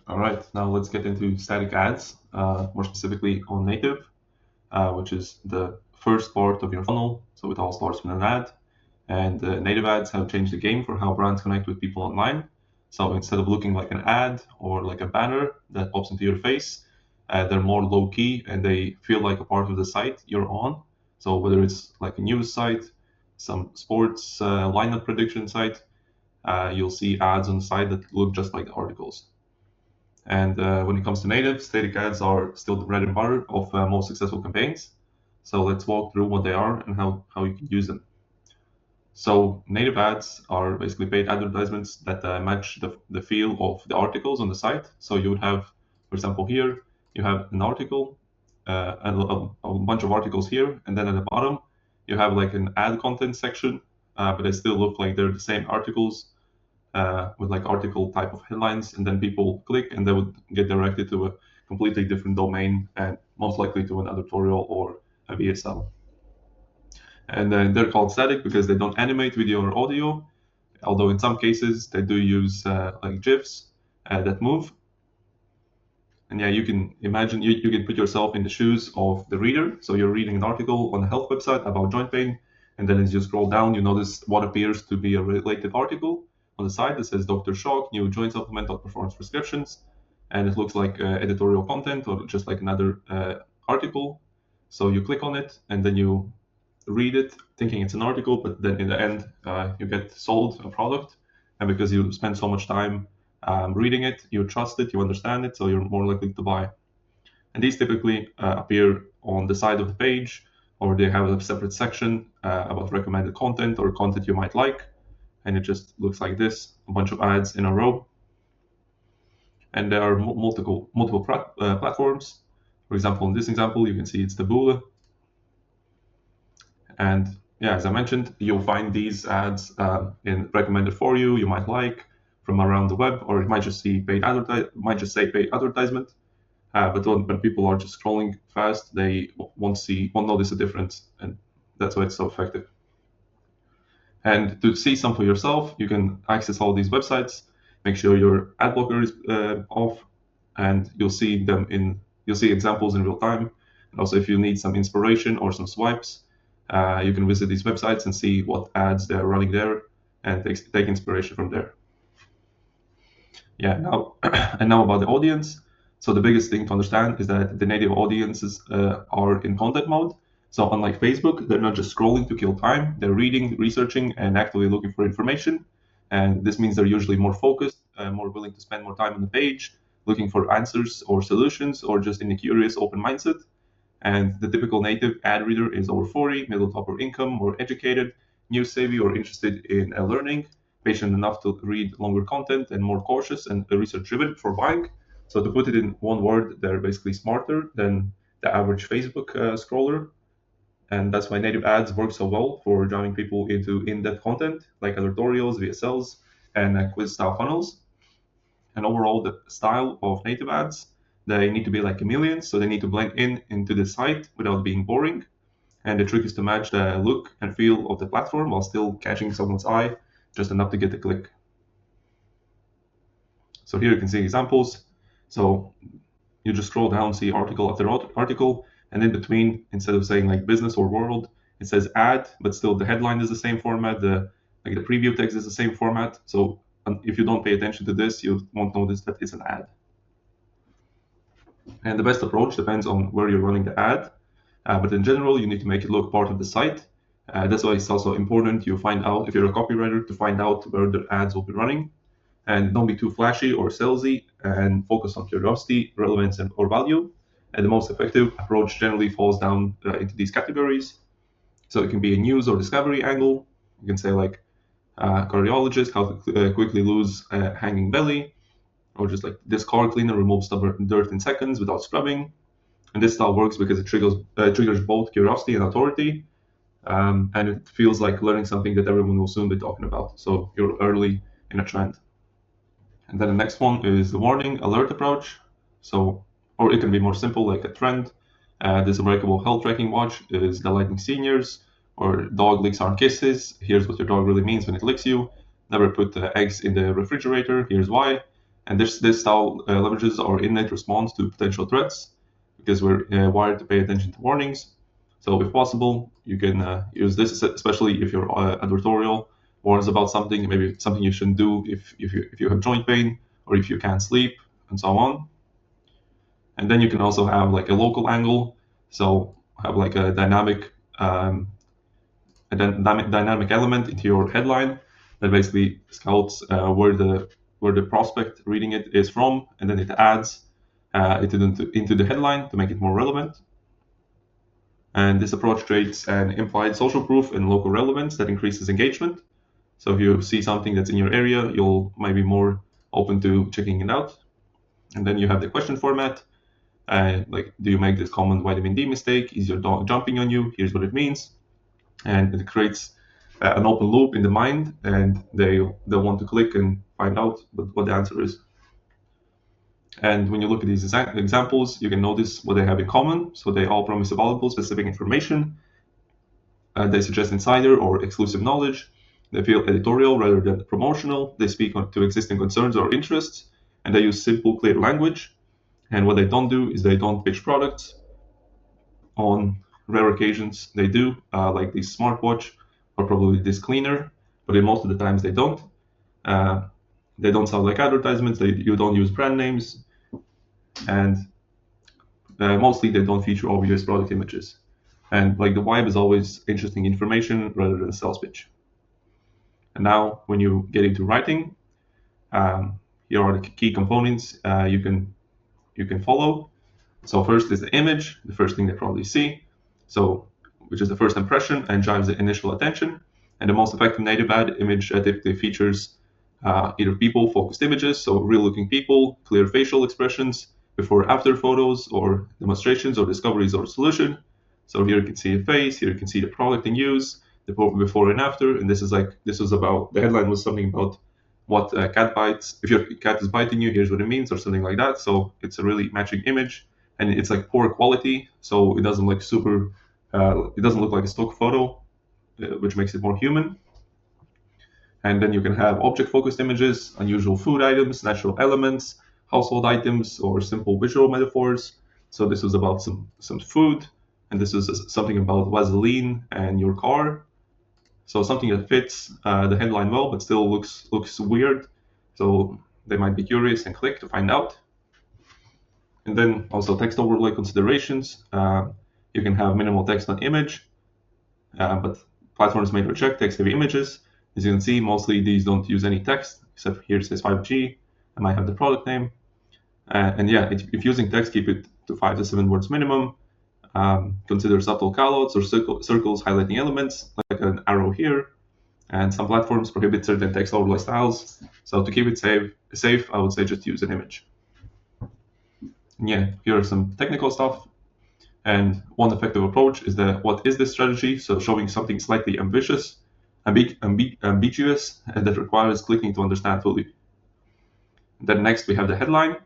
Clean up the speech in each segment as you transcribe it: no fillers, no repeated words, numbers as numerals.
All right, now let's get into static ads, more specifically on native, which is the first part of your funnel. So it all starts with an ad, and native ads have changed the game for how brands connect with people online. So instead of looking like an ad or like a banner that pops into your face, they're more low key and they feel like a part of the site you're on. So whether it's like a news site, some sports lineup prediction site, you'll see ads on the site that look just like the articles. And when it comes to native, static ads are still the bread and butter of most successful campaigns. So let's walk through what they are and how you can use them. So native ads are basically paid advertisements that match the feel of the articles on the site. So you would have, for example, here you have an article, and a bunch of articles here, and then at the bottom you have like an ad content section, but they still look like they're the same articles with like article type of headlines, and then people click and they would get directed to a completely different domain and most likely to an editorial or a VSL. And then they're called static because they don't animate video or audio, although in some cases they do use like GIFs that move. And yeah, you can imagine, you can put yourself in the shoes of the reader. So you're reading an article on a health website about joint pain, and then as you scroll down, you notice what appears to be a related article on the side that says Dr. Shock, new joint supplement outperforms prescriptions. And it looks like editorial content or just like another article. So you click on it and then you read it thinking it's an article, but then in the end, you get sold a product. And because you spend so much time reading it, you trust it, you understand it, so you're more likely to buy. And these typically appear on the side of the page, or they have a separate section about recommended content or content you might like. And it just looks like this, a bunch of ads in a row. And there are multiple platforms. For example, in this example, you can see it's Taboola. And yeah, as I mentioned, you'll find these ads in recommended for you. You might like from around the web, or it might just say paid advertisement. But when people are just scrolling fast, they won't notice a difference, and that's why it's so effective. And to see some for yourself, you can access all these websites. Make sure your ad blocker is off, and you'll see examples in real time. And also, if you need some inspiration or some swipes, you can visit these websites and see what ads they're running there, and take inspiration from there. Yeah, now and now about the audience. So the biggest thing to understand is that the native audiences are in content mode. So unlike Facebook, they're not just scrolling to kill time, they're reading, researching, and actively looking for information. And this means they're usually more focused, more willing to spend more time on the page, looking for answers or solutions, or just in a curious, open mindset. And the typical native ad reader is over 40, middle to upper income, more educated, news savvy, or interested in learning, patient enough to read longer content, and more cautious and research driven for buying. So to put it in one word, they're basically smarter than the average Facebook scroller. And that's why native ads work so well for driving people into in-depth content like editorials, VSLs, and quiz style funnels. And overall, the style of native ads, they need to be like chameleons, so they need to blend into the site without being boring. And the trick is to match the look and feel of the platform while still catching someone's eye just enough to get the click. So here you can see examples. So you just scroll down, see article after article, and in between, instead of saying like business or world, it says ad, but still the headline is the same format, the preview text is the same format. So if you don't pay attention to this, you won't notice that it's an ad. And the best approach depends on where you're running the ad, but in general, you need to make it look part of the site. That's why it's also important you find out, if you're a copywriter, to find out where the ads will be running. And don't be too flashy or salesy, and focus on curiosity, relevance, or value. And the most effective approach generally falls down into these categories. So it can be a news or discovery angle. You can say like cardiologist, how to quickly lose hanging belly, or just like this car cleaner removes stubborn dirt in seconds without scrubbing. And this style works because it triggers both curiosity and authority. And it feels like learning something that everyone will soon be talking about. So you're early in a trend. And then the next one is the warning alert approach. So, or it can be more simple, like a trend. This unbreakable health tracking watch is delighting seniors, or dog licks aren't kisses. Here's what your dog really means when it licks you. Never put eggs in the refrigerator. Here's why. And this style leverages our innate response to potential threats because we're wired to pay attention to warnings. So if possible, you can use this, especially if your advertorial warns about something, maybe something you shouldn't do if you have joint pain or if you can't sleep and so on. And then you can also have like a local angle, so have like a dynamic dynamic element into your headline that basically scouts where the prospect reading it is from, and then it adds it into the headline to make it more relevant. And this approach creates an implied social proof and local relevance that increases engagement. So if you see something that's in your area, you'll might be more open to checking it out. And then you have the question format. Like, do you make this common vitamin D mistake? Is your dog jumping on you? Here's what it means. And it creates an open loop in the mind, and they'll want to click and find out what the answer is. And when you look at these examples, you can notice what they have in common. So they all promise valuable, specific information. They suggest insider or exclusive knowledge. They feel editorial rather than promotional. They speak to existing concerns or interests, and they use simple, clear language. And what they don't do is they don't pitch products. On rare occasions, they do, like this smartwatch or probably this cleaner, but in most of the times they don't. They don't sound like advertisements. You don't use brand names, and mostly they don't feature obvious product images. And like the vibe is always interesting information rather than a sales pitch. And now, when you get into writing, here are the key components you can follow. So first is the image, the first thing they probably see. So which is the first impression and drives the initial attention. And the most effective native ad image typically features either people-focused images, so real-looking people, clear facial expressions, before-after photos or demonstrations or discoveries or solution. So here you can see a face, here you can see the product in use, the before and after. And this was about, the headline was something about what cat bites. If your cat is biting you, here's what it means, or something like that. So it's a really matching image, and it's like poor quality, so it doesn't like super. It doesn't look like a stock photo, which makes it more human. And then you can have object-focused images, unusual food items, natural elements, household items, or simple visual metaphors. So this was about some food, and this is something about Vaseline and your car. So something that fits the headline well, but still looks weird. So they might be curious and click to find out. And then also text overlay considerations. You can have minimal text on image, but platforms may reject text-heavy images. As you can see, mostly these don't use any text, except here it says 5G. I might have the product name. And yeah, if using text, keep it to 5 to 7 words minimum. Consider subtle callouts or circles highlighting elements, like an arrow here. And some platforms prohibit certain text overlay styles. So to keep it safe, I would say just use an image. And yeah, here are some technical stuff. And one effective approach is what is this strategy? So showing something slightly ambiguous, and that requires clicking to understand fully. Then next we have the headline.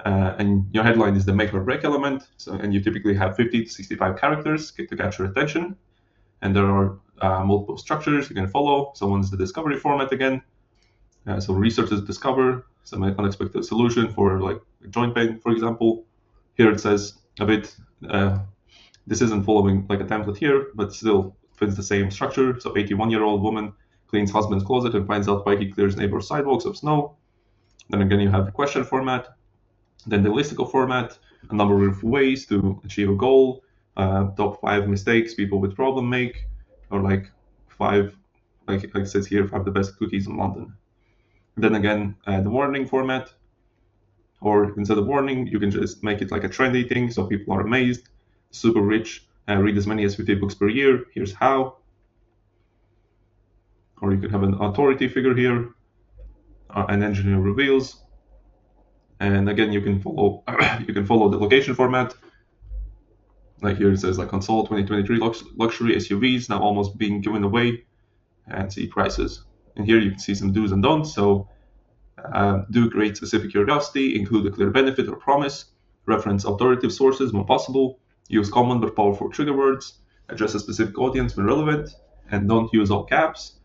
And your headline is the make or break element. And you typically have 50 to 65 characters to capture attention. And there are multiple structures you can follow. So one is the discovery format again. So researchers discover some unexpected solution for like joint pain, for example. Here it says a bit, this isn't following like a template here, but still fits the same structure. So 81-year-old woman cleans husband's closet and finds out why he clears neighbor's sidewalks of snow. Then again, you have the question format. Then the listicle format, a number of ways to achieve a goal, top 5 mistakes people with problem make, or like 5, like it says here, 5 the best cookies in London. And then again, the warning format, or instead of warning, you can just make it like a trendy thing, so people are amazed, super rich, read as many as 50 books per year, here's how. Or you can have an authority figure here, an engineer reveals. And again, you can follow the location format. Like here it says like console 2023 luxury SUVs now almost being given away, and see prices. And here you can see some do's and don'ts. So do create specific curiosity, include a clear benefit or promise, reference authoritative sources when possible, use common but powerful trigger words, address a specific audience when relevant, and don't use all caps.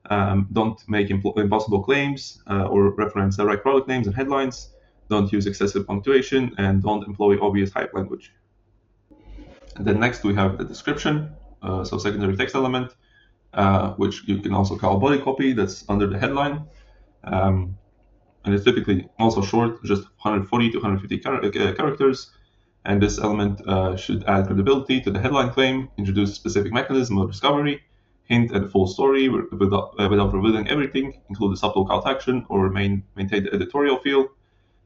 Don't make impossible claims or reference direct product names and headlines. Don't use excessive punctuation, and don't employ obvious hype language. And then next we have the description, so secondary text element, which you can also call body copy, that's under the headline. And it's typically also short, just 140 to 150 characters. And this element should add credibility to the headline claim, introduce a specific mechanism of discovery, hint at the full story without revealing everything, include a subtle call to action, or maintain the editorial feel.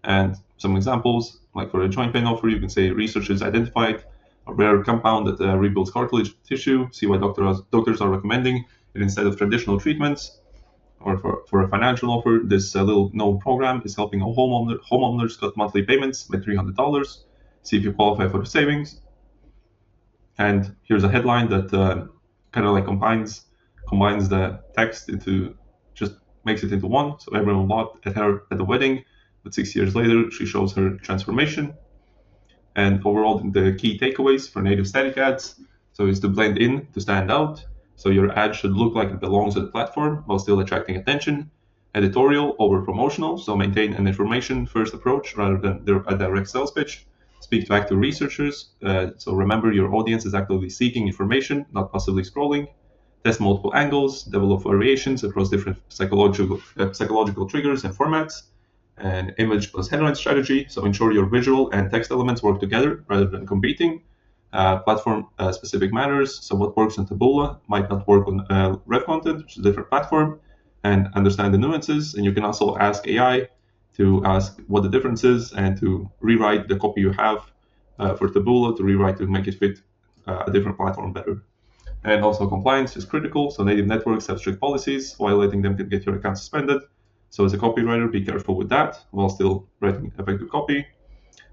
And some examples, like for a joint pain offer, you can say research has identified a rare compound that rebuilds cartilage tissue. See why doctors are recommending it instead of traditional treatments. Or for a financial offer, this little known program is helping homeowners cut monthly payments by $300. See if you qualify for the savings. And here's a headline that kind of like combines the text into, just makes it into one. So everyone bought at her at the wedding, but 6 years later she shows her transformation. And overall, the key takeaways for native static ads, so is to blend in, to stand out. So your ad should look like it belongs to the platform while still attracting attention. Editorial over promotional, so maintain an information first approach rather than a direct sales pitch. Speak to active researchers, so remember your audience is actively seeking information, not passively scrolling. Test multiple angles, develop variations across different psychological triggers and formats. And image plus headline strategy, so ensure your visual and text elements work together rather than competing. Platform specific matters, so what works on Taboola might not work on Rev Content, which is a different platform, and understand the nuances. And you can also ask AI to ask what the difference is and to rewrite the copy you have for Taboola to make it fit a different platform better. And also compliance is critical, so native networks have strict policies. Violating them can get your account suspended. So as a copywriter, be careful with that while still writing effective copy.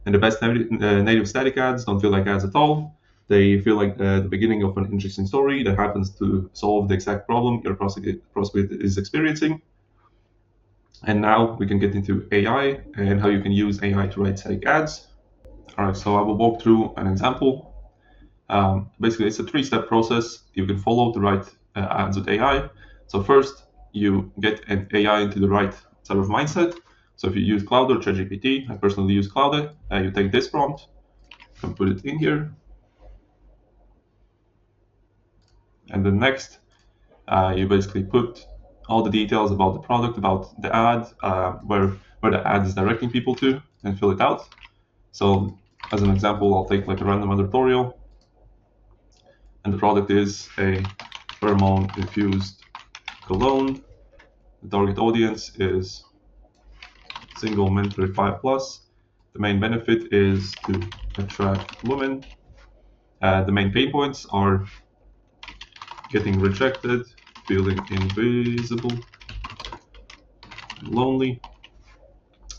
And the best native static ads don't feel like ads at all. They feel like the beginning of an interesting story that happens to solve the exact problem your prospect is experiencing. And now we can get into AI and how you can use AI to write static ads. All right, so I will walk through an example. Basically, it's a 3-step process you can follow to write ads with AI. So first, you get an AI into the right sort of mindset. So if you use Claude or ChatGPT, I personally use Claude, you take this prompt and put it in here. And then next, you basically put all the details about the product, about the ad, where the ad is directing people to, and fill it out. So as an example, I'll take like a random editorial. And the product is a pheromone infused cologne. The target audience is single men 35 plus. The main benefit is to attract women. The main pain points are getting rejected, feeling invisible, lonely.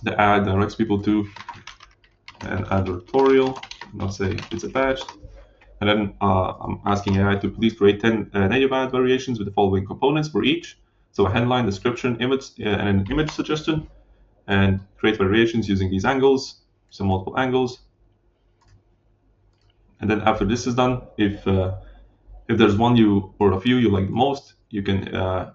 The ad directs people to an advertorial, not say it's attached. And then I'm asking AI to please create 10 native ad variations with the following components for each. So a headline, description, image, and an image suggestion, and create variations using these angles, so multiple angles. And then after this is done, if there's one or a few you like the most, you can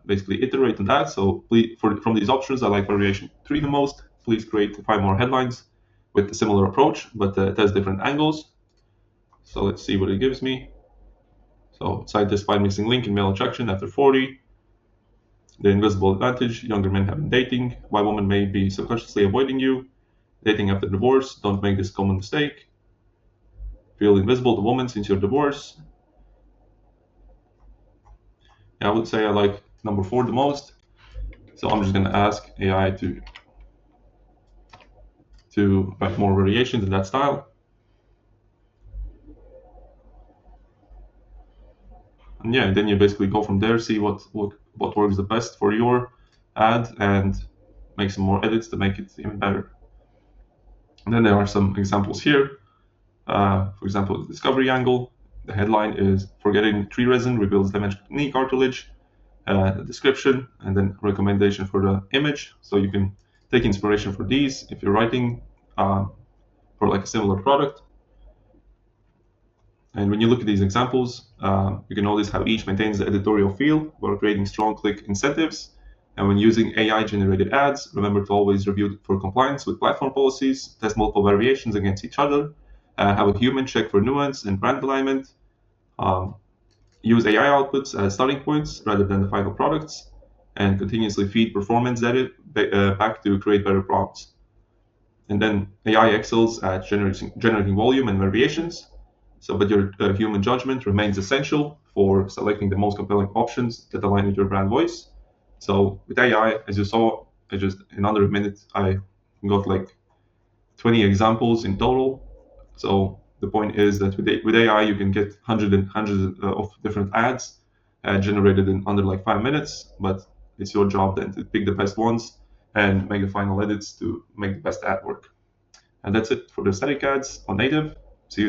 basically iterate on that. So from these options, I like variation 3 the most. Please create 5 more headlines with a similar approach, but test different angles. So let's see what it gives me. So scientists find missing link in male attraction after 40. The invisible advantage, younger men have been dating. Why women may be subconsciously avoiding you. Dating after divorce, don't make this common mistake. Feel invisible to women since you're divorced. Yeah, I would say I like number 4 the most. So I'm just gonna ask AI to write more variations in that style. And yeah, then you basically go from there, see what works the best for your ad, and make some more edits to make it even better. And then there are some examples here. For example, the discovery angle. The headline is "Forgetting tree resin rebuilds damaged knee cartilage." The description, and then recommendation for the image. So you can take inspiration for these if you're writing for like a similar product. And when you look at these examples, you can notice how each maintains the editorial feel while creating strong click incentives. And when using AI-generated ads, remember to always review for compliance with platform policies, test multiple variations against each other, have a human check for nuance and brand alignment, um, use AI outputs as starting points rather than the final products, and continuously feed performance data back to create better prompts. And then AI excels at generating volume and variations. So, but your human judgment remains essential for selecting the most compelling options that align with your brand voice. So with AI, as you saw, I just in under a minute, I got like 20 examples in total. So the point is that with AI, you can get hundreds and hundreds of different ads generated in under like 5 minutes. But it's your job then to pick the best ones and make the final edits to make the best ad work. And that's it for the static ads on native. See you in the